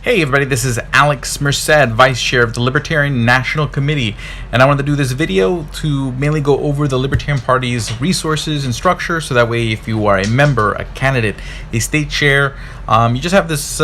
Hey everybody, this is Alex Merced, Vice Chair of the Libertarian National Committee, and I wanted to do this video to mainly go over the Libertarian Party's resources and structure, so that way if you are a member, a candidate, a state chair, you just have this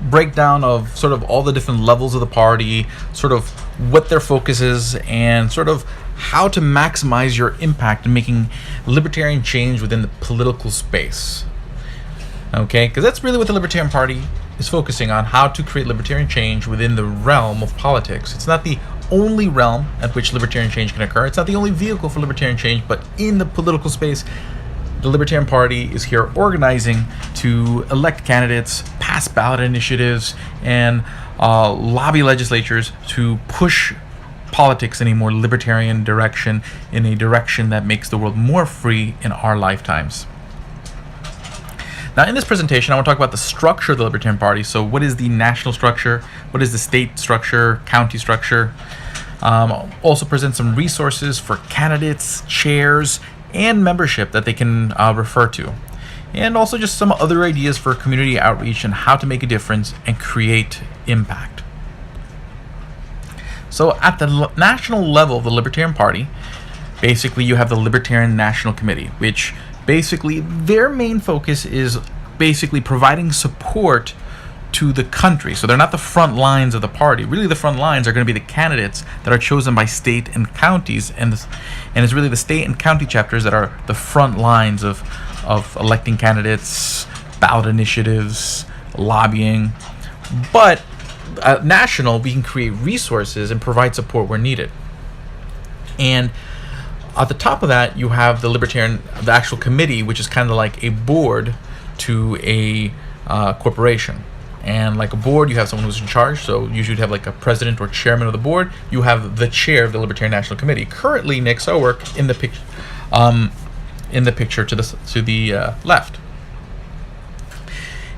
breakdown of sort of all the different levels of the party, sort of what their focus is, and sort of how to maximize your impact in making libertarian change within the political space. Okay, because that's really what the Libertarian Party is focusing on, how to create libertarian change within the realm of politics. It's not the only realm at which libertarian change can occur. It's not the only vehicle for libertarian change, but in the political space, the Libertarian Party is here organizing to elect candidates, pass ballot initiatives, and lobby legislatures to push politics in a more libertarian direction, in a direction that makes the world more free in our lifetimes. Now, in this presentation, I want to talk about the structure of the Libertarian Party. So what is the national structure? What is the state structure, county structure? Also present some resources for candidates, chairs, and membership that they can refer to. And also just some other ideas for community outreach and how to make a difference and create impact. So at the national level of the Libertarian Party, basically you have the Libertarian National Committee, which basically their main focus is basically providing support to the country. So they're not the front lines of the party. Really, the front lines are going to be the candidates that are chosen by state and counties, and it's really the state and county chapters that are the front lines of electing candidates, ballot initiatives, lobbying. But at national, we can create resources and provide support where needed. And at the top of that, you have the actual committee, which is kind of like a board to a corporation. And like a board, you have someone who's in charge. So usually you'd have like a president or chairman of the board. You have the chair of the Libertarian National Committee. Currently, Nick Sowerk in the picture to the left.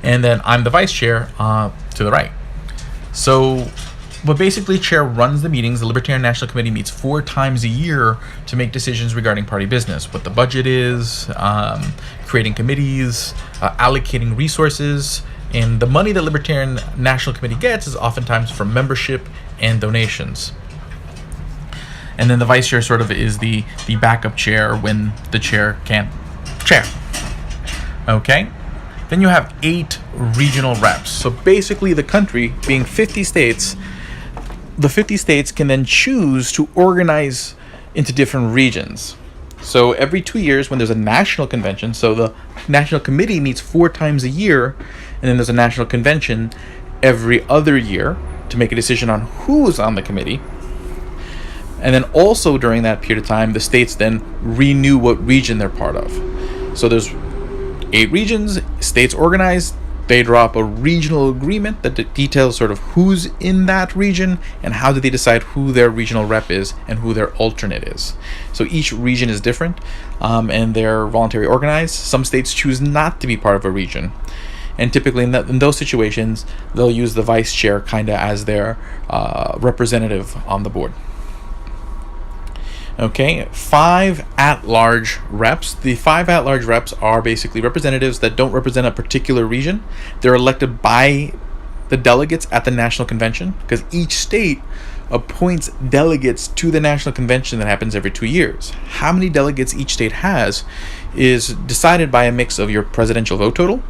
And then I'm the vice chair to the right. But basically, chair runs the meetings. The Libertarian National Committee meets 4 times a year to make decisions regarding party business, what the budget is, creating committees, allocating resources, and the money the Libertarian National Committee gets is oftentimes from membership and donations. And then the vice chair sort of is the backup chair when the chair can't chair. Okay? Then you have 8 regional reps. So basically, the country being 50 states, the 50 states can then choose to organize into different regions. So every 2 years when there's a national convention, so the National Committee meets 4 times a year, and then there's a national convention every other year to make a decision on who's on the committee. And then also during that period of time, the states then renew what region they're part of. So there's 8 regions, states organize. They draw up a regional agreement that details sort of who's in that region and how do they decide who their regional rep is and who their alternate is. So each region is different, and they're voluntarily organized. Some states choose not to be part of a region. And typically in those situations, they'll use the vice chair kind of as their representative on the board. Okay, 5 at-large reps. The 5 at-large reps are basically representatives that don't represent a particular region. They're elected by the delegates at the National Convention, because each state appoints delegates to the National Convention that happens every 2 years. How many delegates each state has is decided by a mix of your presidential vote total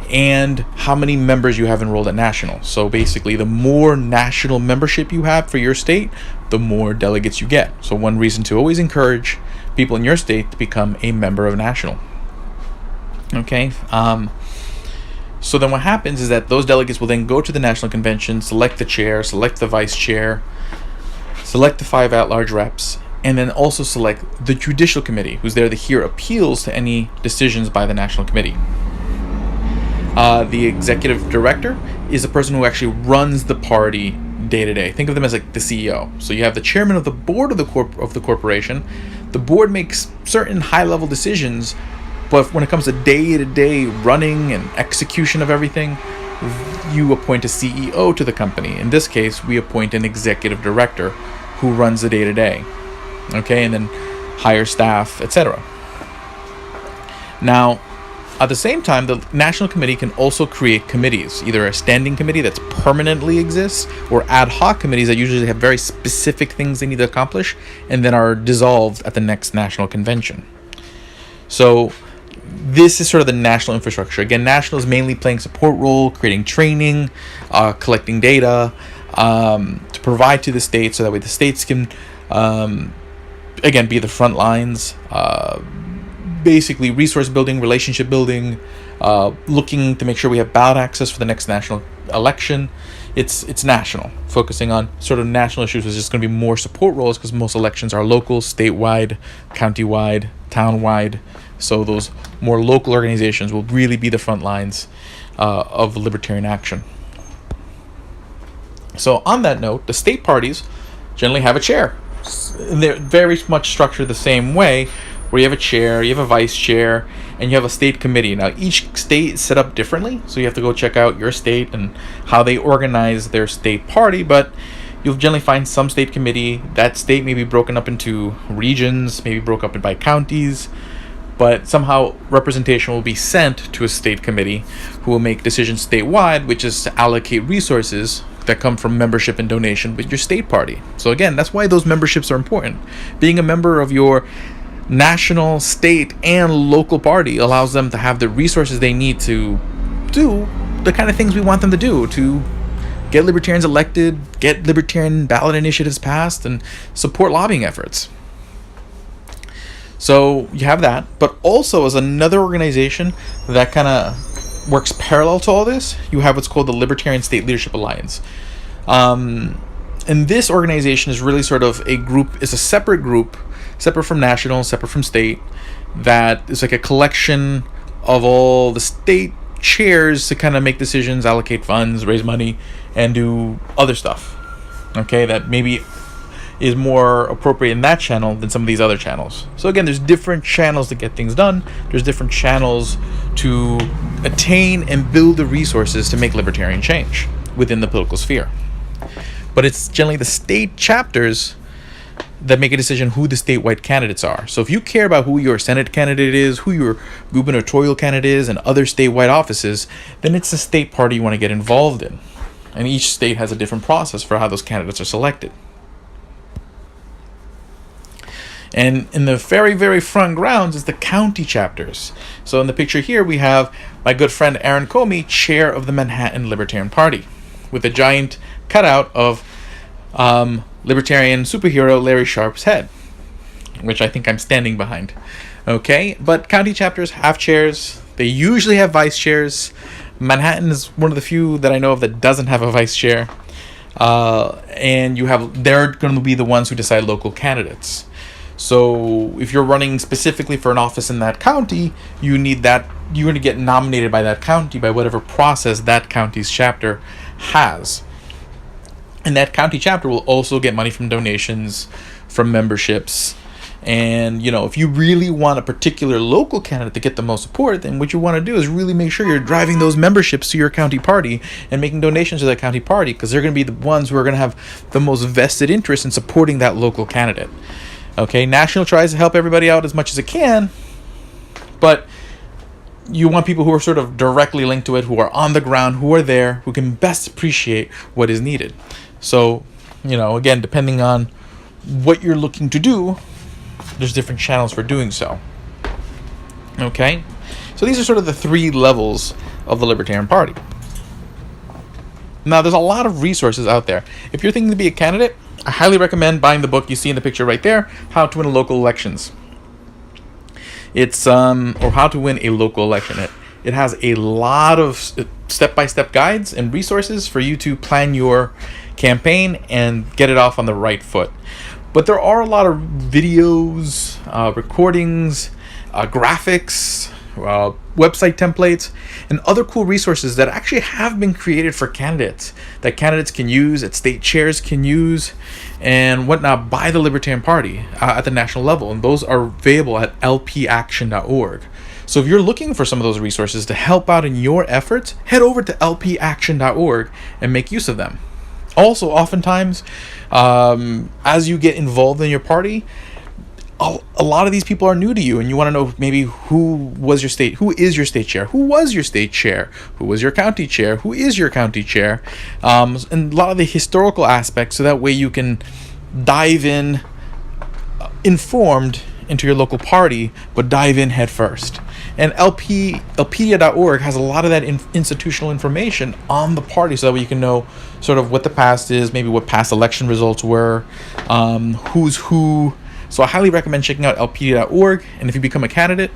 and how many members you have enrolled at national. So basically, the more national membership you have for your state, the more delegates you get. So one reason to always encourage people in your state to become a member of national. Okay. So then what happens is that those delegates will then go to the national convention, select the chair, select the vice chair, select the 5 at-large reps, and then also select the judicial committee, who's there to hear appeals to any decisions by the national committee. The executive director is the person who actually runs the party day to day. Think of them as like the CEO. So you have the chairman of the board of the corporation. The board makes certain high-level decisions, but when it comes to day-to-day running and execution of everything, you appoint a CEO to the company. In this case, we appoint an executive director who runs the day-to-day. Okay, and then hire staff, etc. Now, At the same time, the National Committee can also create committees, either a standing committee that's permanently exists or ad hoc committees that usually have very specific things they need to accomplish and then are dissolved at the next national convention. So this is sort of the national infrastructure. Again, national is mainly playing support role, creating training, collecting data to provide to the states, so that way the states can, again, be the front lines. Basically, resource building, relationship building, looking to make sure we have ballot access for the next national election. It's national, focusing on sort of national issues. There's just going to be more support roles because most elections are local, statewide, countywide, townwide. So those more local organizations will really be the front lines of libertarian action. So on that note, the state parties generally have a chair. And they're very much structured the same way, where you have a chair, you have a vice chair, and you have a state committee. Now, each state is set up differently, so you have to go check out your state and how they organize their state party, but you'll generally find some state committee. That state may be broken up into regions, maybe broke up by counties, but somehow representation will be sent to a state committee who will make decisions statewide, which is to allocate resources that come from membership and donation with your state party. So again, that's why those memberships are important. Being a member of your national, state, and local party allows them to have the resources they need to do the kind of things we want them to do, to get libertarians elected, get libertarian ballot initiatives passed, and support lobbying efforts. So you have that, but also as another organization that kind of works parallel to all this, you have what's called the Libertarian State Leadership Alliance. And this organization is really sort of a group, it's a separate group, separate from national, separate from state, that is like a collection of all the state chairs to kind of make decisions, allocate funds, raise money, and do other stuff. Okay, that maybe is more appropriate in that channel than some of these other channels. So again, there's different channels to get things done. There's different channels to attain and build the resources to make libertarian change within the political sphere. But it's generally the state chapters that make a decision who the statewide candidates are. So if you care about who your Senate candidate is, who your gubernatorial candidate is, and other statewide offices, then it's the state party you want to get involved in. And each state has a different process for how those candidates are selected. And in the very, very front grounds is the county chapters. So in the picture here, we have my good friend Aaron Comey, chair of the Manhattan Libertarian Party, with a giant cutout of Libertarian superhero Larry Sharp's head, which I think I'm standing behind. Okay, but county chapters have chairs. They usually have vice chairs. Manhattan is one of the few that I know of that doesn't have a vice chair. And they're going to be the ones who decide local candidates. So if you're running specifically for an office in that county, you're going to get nominated by that county by whatever process that county's chapter has. And that county chapter will also get money from donations, from memberships. And, if you really want a particular local candidate to get the most support, then what you want to do is really make sure you're driving those memberships to your county party and making donations to that county party, because they're going to be the ones who are going to have the most vested interest in supporting that local candidate. Okay, National tries to help everybody out as much as it can, but you want people who are sort of directly linked to it, who are on the ground, who are there, who can best appreciate what is needed. So, again, depending on what you're looking to do, there's different channels for doing so. Okay? So these are sort of the three levels of the Libertarian Party. Now, there's a lot of resources out there. If you're thinking to be a candidate, I highly recommend buying the book you see in the picture right there, How to Win Local Elections. It's, or How to Win a Local Election. It has a lot of step-by-step guides and resources for you to plan your campaign and get it off on the right foot. But there are a lot of videos, recordings, graphics, website templates, and other cool resources that actually have been created for candidates, that candidates can use, that state chairs can use, and whatnot by the Libertarian Party at the national level. And those are available at lpaction.org. So if you're looking for some of those resources to help out in your efforts, head over to lpaction.org and make use of them. Also, oftentimes, as you get involved in your party, a lot of these people are new to you, and you want to know maybe who is your state chair, who was your state chair, who was your county chair, who is your county chair, and a lot of the historical aspects, so that way you can dive in informed into your local party, but dive in head first. And Lpedia.org has a lot of that institutional information on the party, so that way you can know sort of what the past is, maybe what past election results were, who's who. So I highly recommend checking out Lpedia.org. And if you become a candidate,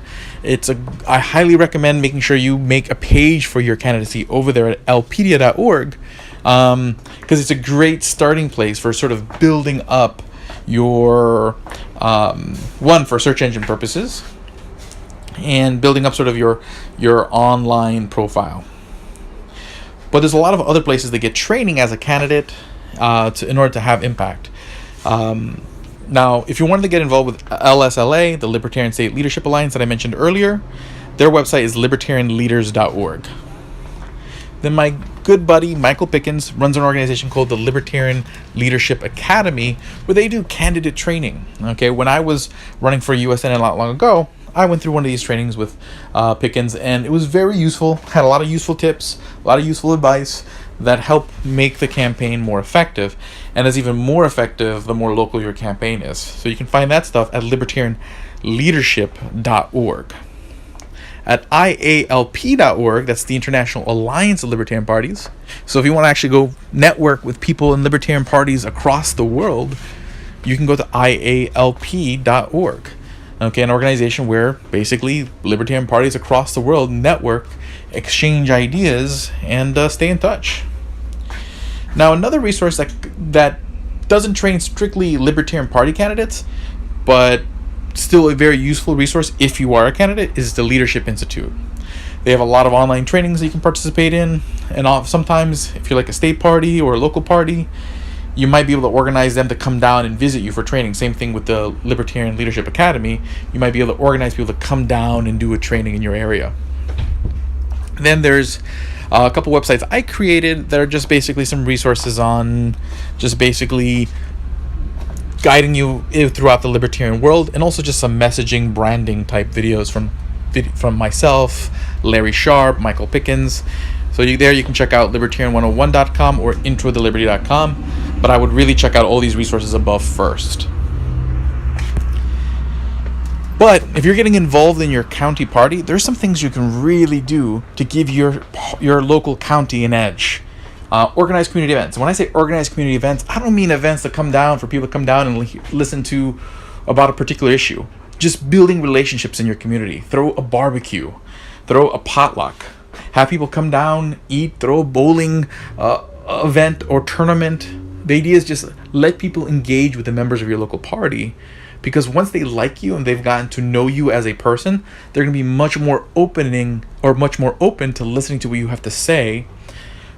I highly recommend making sure you make a page for your candidacy over there at Lpedia.org, because it's a great starting place for sort of building up your one, for search engine purposes, and building up sort of your online profile. But there's a lot of other places that get training as a candidate in order to have impact. Now, if you wanted to get involved with LSLA, the Libertarian State Leadership Alliance that I mentioned earlier, their website is libertarianleaders.org. Then my good buddy Michael Pickens runs an organization called the Libertarian Leadership Academy, where they do candidate training. Okay, when I was running for U.S. Senate not long ago, I went through one of these trainings with Pickens, and it was very useful. Had a lot of useful tips, a lot of useful advice that help make the campaign more effective, and is even more effective the more local your campaign is. So you can find that stuff at libertarianleadership.org. At IALP.org, that's the International Alliance of Libertarian Parties. So if you want to actually go network with people in libertarian parties across the world, you can go to IALP.org. Okay, an organization where basically libertarian parties across the world network, exchange ideas, and stay in touch. Now, another resource that doesn't train strictly libertarian party candidates, but still a very useful resource if you are a candidate, is the Leadership Institute. They have a lot of online trainings that you can participate in, and sometimes if you're like a state party or a local party, you might be able to organize them to come down and visit you for training. Same thing with the Libertarian Leadership Academy. You might be able to organize people to come down and do a training in your area. Then there's a couple websites I created that are just basically some resources on just basically guiding you throughout the libertarian world, and also just some messaging, branding type videos from myself, Larry Sharp, Michael Pickens. So you can check out libertarian101.com or introtoliberty.com, but I would really check out all these resources above first. But if you're getting involved in your county party, there's some things you can really do to give your local county an edge. Organized community events. And when I say organized community events, I don't mean events that come down for people to come down and listen to about a particular issue. Just building relationships in your community. Throw a barbecue. Throw a potluck. Have people come down, eat, throw a bowling event or tournament. The idea is just let people engage with the members of your local party, because once they like you and they've gotten to know you as a person, they're going to be much more open to listening to what you have to say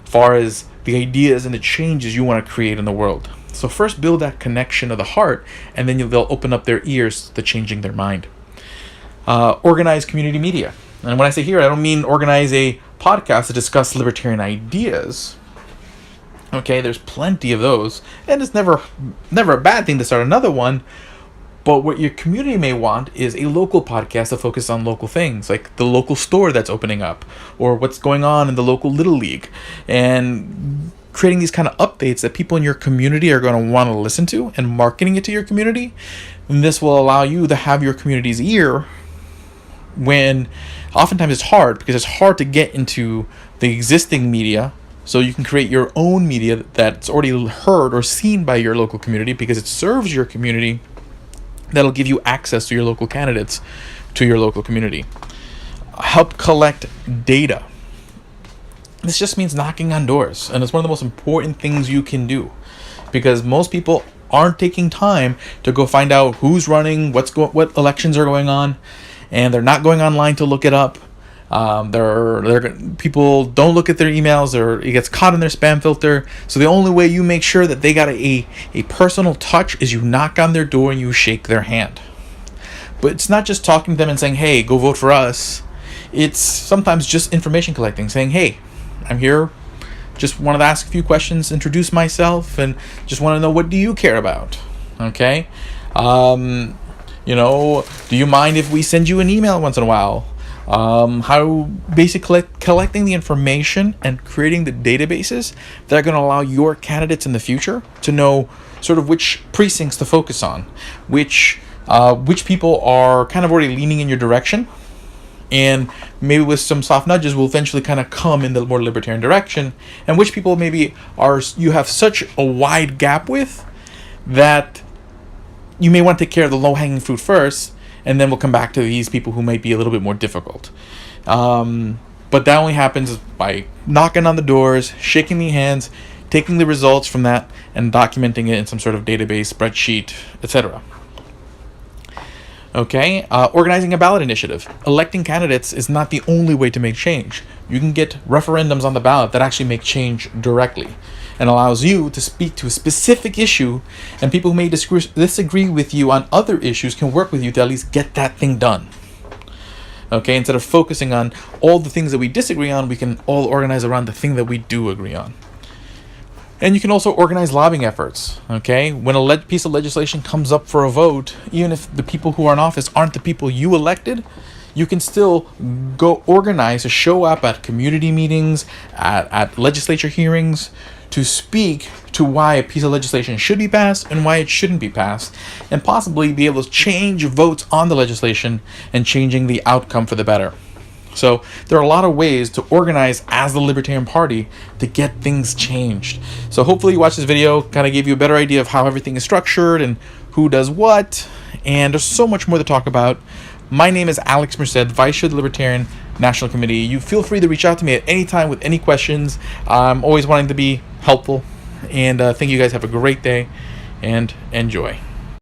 as far as the ideas and the changes you want to create in the world. So first build that connection of the heart, and then they'll open up their ears to changing their mind. Organize community media. And when I say here, I don't mean organize a podcast to discuss libertarian ideas. Okay, there's plenty of those, and it's never a bad thing to start another one. But what your community may want is a local podcast that focuses on local things, like the local store that's opening up, or what's going on in the local Little League, and creating these kind of updates that people in your community are going to want to listen to, and marketing it to your community. And this will allow you to have your community's ear when oftentimes it's hard, because it's hard to get into the existing media. So you can create your own media that's already heard or seen by your local community because it serves your community. That'll give you access to your local candidates, to your local community. Help collect data. This just means knocking on doors, and it's one of the most important things you can do, because most people aren't taking time to go find out who's running, what elections are going on, and they're not going online to look it up. People don't look at their emails, or it gets caught in their spam filter. So the only way you make sure that they got a personal touch is you knock on their door and you shake their hand. But it's not just talking to them and saying, hey, go vote for us. It's sometimes just information collecting, saying, hey, I'm here, just wanted to ask a few questions, introduce myself, and just want to know, what do you care about? Okay? You know, do you mind if we send you an email once in a while? How basically collecting the information and creating the databases that are going to allow your candidates in the future to know sort of which precincts to focus on, which people are kind of already leaning in your direction, and maybe with some soft nudges will eventually kind of come in the more libertarian direction, and which people maybe you have such a wide gap with that you may want to take care of the low-hanging fruit first, and then we'll come back to these people who might be a little bit more difficult. But that only happens by knocking on the doors, shaking the hands, taking the results from that, and documenting it in some sort of database, spreadsheet, etc. Okay, organizing a ballot initiative. Electing candidates is not the only way to make change. You can get referendums on the ballot that actually make change directly, and allows you to speak to a specific issue, and people who may disagree with you on other issues can work with you to at least get that thing done. Okay, instead of focusing on all the things that we disagree on, we can all organize around the thing that we do agree on. And you can also organize lobbying efforts. Okay, when a piece of legislation comes up for a vote, even if the people who are in office aren't the people you elected, you can still go organize to show up at community meetings, at legislature hearings, to speak to why a piece of legislation should be passed and why it shouldn't be passed, and possibly be able to change votes on the legislation and changing the outcome for the better. So there are a lot of ways to organize as the Libertarian Party to get things changed. So hopefully you watch this video, kind of gave you a better idea of how everything is structured and who does what, and there's so much more to talk about. My name is Alex Merced, Vice Chair of the Libertarian National Committee. You feel free to reach out to me at any time with any questions. I'm always wanting to be helpful, and thank you guys. Have a great day and enjoy.